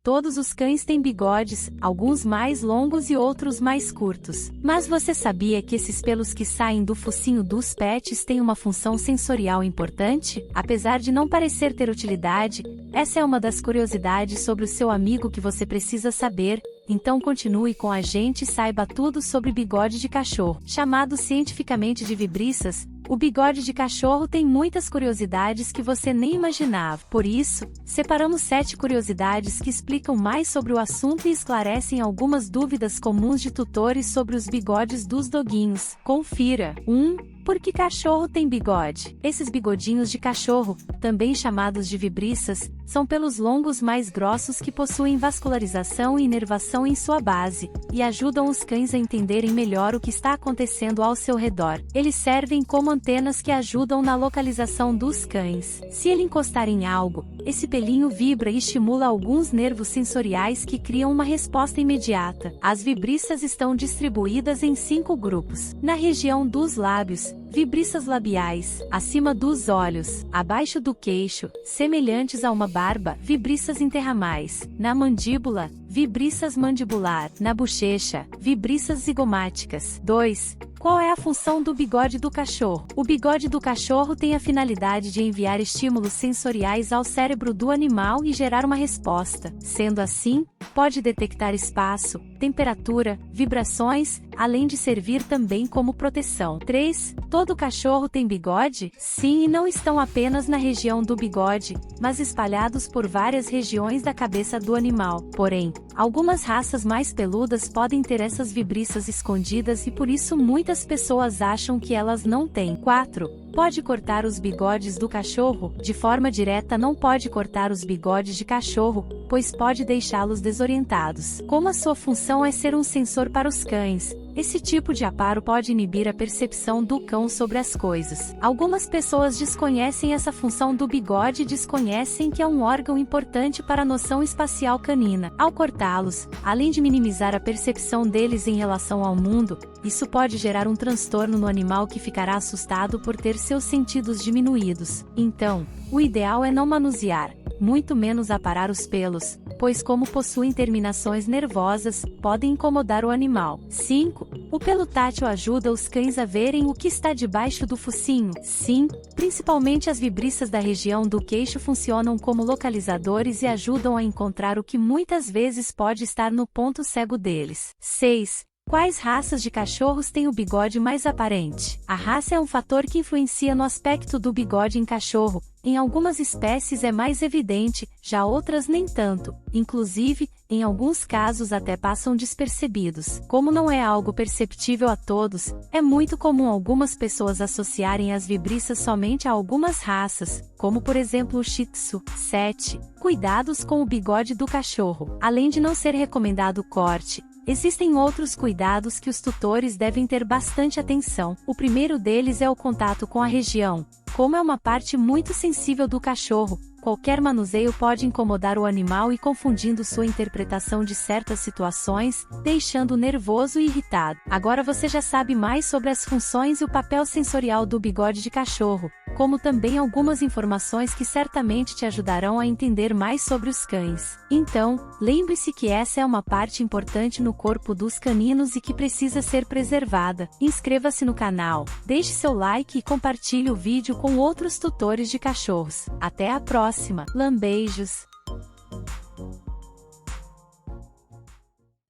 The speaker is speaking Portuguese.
Todos os cães têm bigodes, alguns mais longos e outros mais curtos. Mas você sabia que esses pelos que saem do focinho dos pets têm uma função sensorial importante? Apesar de não parecer ter utilidade, essa é uma das curiosidades sobre o seu amigo que você precisa saber. Então continue com a gente e saiba tudo sobre bigode de cachorro. Chamado cientificamente de vibriças, o bigode de cachorro tem muitas curiosidades que você nem imaginava. Por isso, separamos 7 curiosidades que explicam mais sobre o assunto e esclarecem algumas dúvidas comuns de tutores sobre os bigodes dos doguinhos. Confira! 1. Por que cachorro tem bigode? Esses bigodinhos de cachorro, também chamados de vibriças, são pelos longos mais grossos que possuem vascularização e inervação em sua base, e ajudam os cães a entenderem melhor o que está acontecendo ao seu redor. Eles servem como antenas que ajudam na localização dos cães. Se ele encostar em algo, esse pelinho vibra e estimula alguns nervos sensoriais que criam uma resposta imediata. As vibriças estão distribuídas em 5 grupos. Na região dos lábios, vibriças labiais, acima dos olhos, abaixo do queixo, semelhantes a uma barba, vibriças interramais, na mandíbula, vibriças mandibular, na bochecha, vibriças zigomáticas. 2. Qual é a função do bigode do cachorro? O bigode do cachorro tem a finalidade de enviar estímulos sensoriais ao cérebro do animal e gerar uma resposta. Sendo assim, pode detectar espaço, temperatura, vibrações, além de servir também como proteção. 3. Todo cachorro tem bigode? Sim, e não estão apenas na região do bigode, mas espalhados por várias regiões da cabeça do animal. Porém, algumas raças mais peludas podem ter essas vibriças escondidas e por isso muitas pessoas acham que elas não têm. 4. Pode cortar os bigodes do cachorro? De forma direta não pode cortar os bigodes de cachorro, pois pode deixá-los desorientados. Como a sua função é ser um sensor para os cães, esse tipo de aparo pode inibir a percepção do cão sobre as coisas. Algumas pessoas desconhecem essa função do bigode e desconhecem que é um órgão importante para a noção espacial canina. Ao cortá-los, além de minimizar a percepção deles em relação ao mundo, isso pode gerar um transtorno no animal que ficará assustado por ter seus sentidos diminuídos. Então, o ideal é não manusear, muito menos aparar os pelos, pois como possuem terminações nervosas, podem incomodar o animal. 5. O pelo tátil ajuda os cães a verem o que está debaixo do focinho. Sim, principalmente as vibriças da região do queixo funcionam como localizadores e ajudam a encontrar o que muitas vezes pode estar no ponto cego deles. 6. Quais raças de cachorros têm o bigode mais aparente? A raça é um fator que influencia no aspecto do bigode em cachorro. Em algumas espécies é mais evidente, já outras nem tanto. Inclusive, em alguns casos até passam despercebidos. Como não é algo perceptível a todos, é muito comum algumas pessoas associarem as vibriças somente a algumas raças, como por exemplo o Shih Tzu. 7. Cuidados com o bigode do cachorro. Além de não ser recomendado o corte, existem outros cuidados que os tutores devem ter bastante atenção. O primeiro deles é o contato com a região. Como é uma parte muito sensível do cachorro, qualquer manuseio pode incomodar o animal e confundindo sua interpretação de certas situações, deixando-o nervoso e irritado. Agora você já sabe mais sobre as funções e o papel sensorial do bigode de cachorro, como também algumas informações que certamente te ajudarão a entender mais sobre os cães. Então, lembre-se que essa é uma parte importante no corpo dos caninos e que precisa ser preservada. Inscreva-se no canal, deixe seu like e compartilhe o vídeo com outros tutores de cachorros. Até a próxima! Lambeijos!